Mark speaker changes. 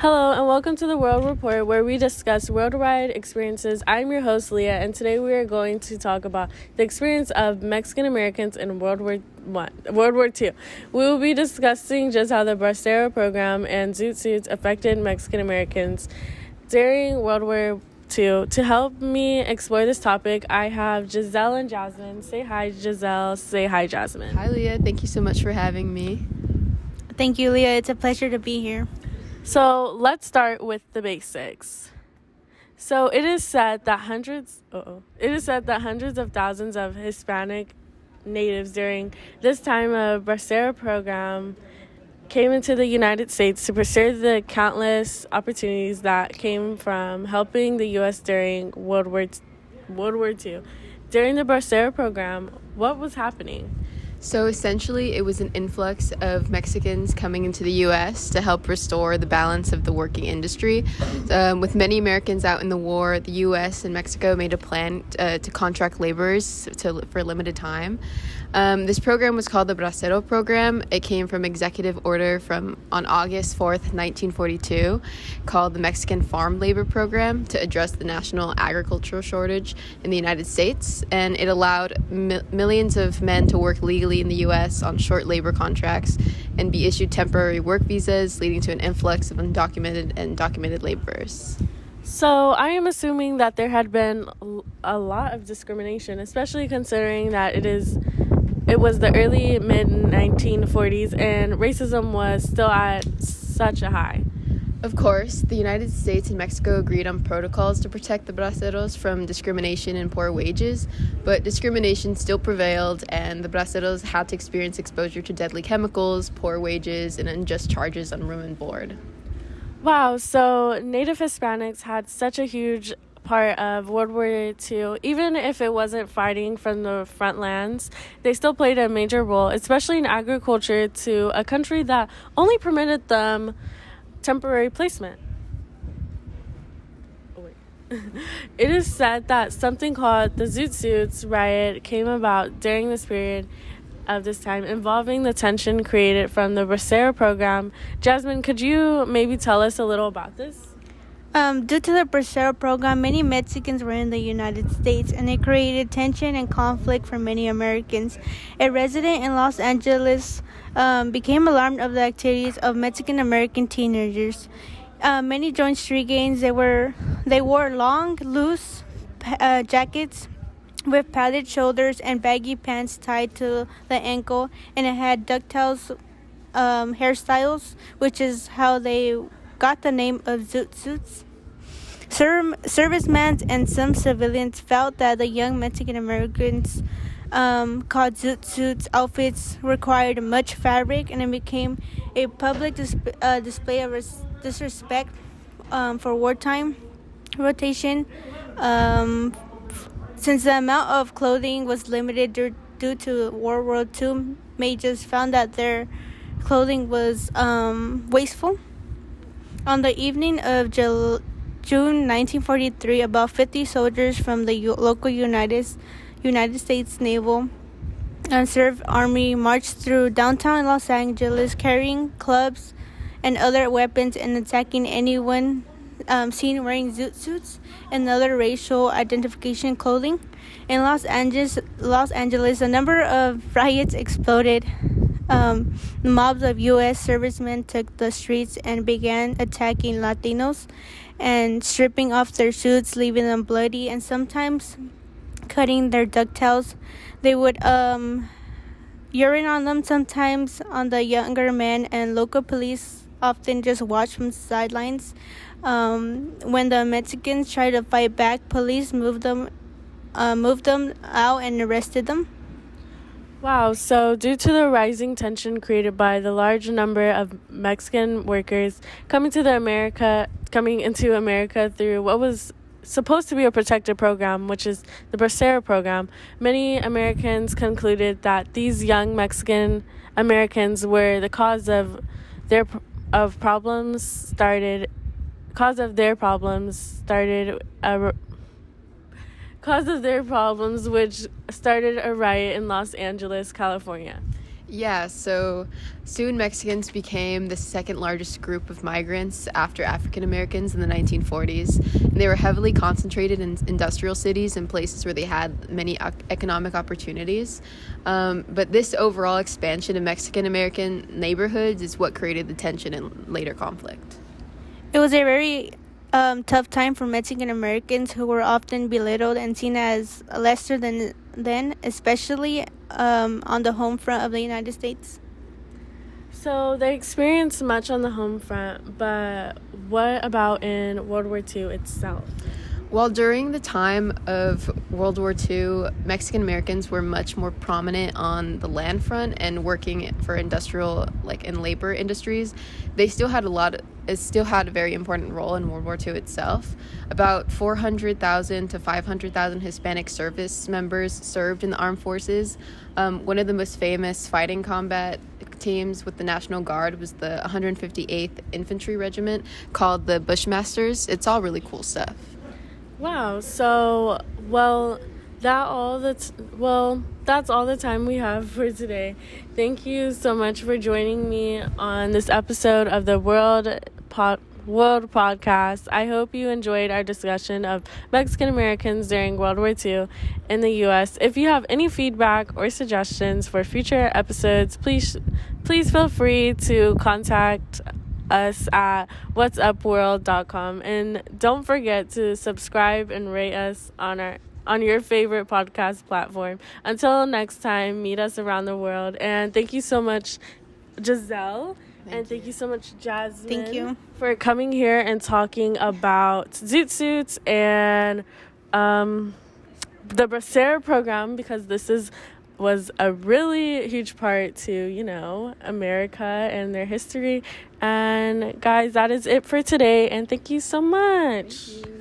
Speaker 1: Hello, and welcome to the World Report, where we discuss worldwide experiences. I'm your host, Liyah, and today we are going to talk about the experience of Mexican Americans in World War II. We will be discussing just how the Bracero program and zoot suits affected Mexican Americans during World War II. To help me explore this topic, I have Giselle and Jasmin. Say hi, Giselle. Say hi, Jasmin.
Speaker 2: Hi, Liyah. Thank you so much for having me.
Speaker 3: Thank you, Liyah. It's a pleasure to be here.
Speaker 1: So let's start with the basics. So it is said that hundreds of thousands of Hispanic natives during this time of Bracero program came into the United States to pursue the countless opportunities that came from helping the U.S. during World War II. During the Bracero program, what was happening?
Speaker 2: So essentially, it was an influx of Mexicans coming into the U.S. to help restore the balance of the working industry. With many Americans out in the war, the U.S. and Mexico made a plan to contract laborers for a limited time. This program was called the Bracero program. It came from executive order on August 4th, 1942, called the Mexican Farm Labor Program to address the national agricultural shortage in the United States. And it allowed millions of men to work legally in the U.S. on short labor contracts and be issued temporary work visas, leading to an influx of undocumented and documented laborers.
Speaker 1: So I am assuming that there had been a lot of discrimination, especially considering that it was the early mid-1940s and racism was still at such a high.
Speaker 2: Of course, the United States and Mexico agreed on protocols to protect the braceros from discrimination and poor wages, but discrimination still prevailed, and the braceros had to experience exposure to deadly chemicals, poor wages, and unjust charges on room and board.
Speaker 1: Wow, so Native Hispanics had such a huge part of World War II. Even if it wasn't fighting from the front lands, they still played a major role, especially in agriculture, to a country that only permitted them temporary placement. It is said that something called the Zoot Suits riot came about during this period of this time, involving the tension created from the Bracero program. Jasmin, could you maybe tell us a little about this?
Speaker 3: Due to the Bracero program, many Mexicans were in the United States, and it created tension and conflict for many Americans. A resident in Los Angeles became alarmed of the activities of Mexican American teenagers. Many joined street gangs. They wore long, loose jackets with padded shoulders and baggy pants tied to the ankle, and it had ducktails hairstyles, which is how they got the name of Zoot Suits. Servicemen and some civilians felt that the young Mexican Americans called Zoot Suits outfits required much fabric, and it became a public display of disrespect for wartime rotation. Since the amount of clothing was limited due to World War II, majors found that their clothing was wasteful. On the evening of June 1943, about 50 soldiers from the local United States Naval Reserve Army marched through downtown Los Angeles carrying clubs and other weapons and attacking anyone seen wearing zoot suits and other racial identification clothing. In Los Angeles, a number of riots exploded. Mobs of U.S. servicemen took the streets and began attacking Latinos and stripping off their suits, leaving them bloody, and sometimes cutting their ducktails. They would urine on them, sometimes on the younger men, and local police often just watched from the sidelines. When the Mexicans tried to fight back, police moved them out and arrested them.
Speaker 1: Wow, so due to the rising tension created by the large number of Mexican workers coming into America through what was supposed to be a protected program, which is the Bracero program, many Americans concluded that these young Mexican Americans were the cause of their problems, which started a riot in Los Angeles, California.
Speaker 2: Yeah, so soon Mexicans became the second largest group of migrants after African Americans in the 1940s. And they were heavily concentrated in industrial cities and places where they had many economic opportunities. But this overall expansion of Mexican American neighborhoods is what created the tension and later conflict.
Speaker 3: It was a very tough time for Mexican Americans who were often belittled and seen as lesser than especially on the home front of the United States.
Speaker 1: So they experienced much on the home front, but what about in World War II itself?
Speaker 2: Well, during the time of World War II, Mexican Americans were much more prominent on the land front and working for industrial, and labor industries. They still had a very important role in World War II itself. About 400,000 to 500,000 Hispanic service members served in the armed forces. One of the most famous fighting combat teams with the National Guard was the 158th Infantry Regiment, called the Bushmasters. It's all really cool stuff.
Speaker 1: Wow. So, that's all the time we have for today. Thank you so much for joining me on this episode of the World Podcast. I hope you enjoyed our discussion of Mexican Americans during World War II in the U.S. If you have any feedback or suggestions for future episodes, please feel free to contact us at whatsupworld.com, and don't forget to subscribe and rate us on your favorite podcast platform. Until next time, meet us around the world. And thank you so much, Giselle. Thank you so much, Jasmin.
Speaker 3: Thank you
Speaker 1: for coming here and talking about zoot suits and the Bracero program, because this was a really huge part to, America and their history. And guys, that is it for today. And thank you so much.
Speaker 2: Thank you.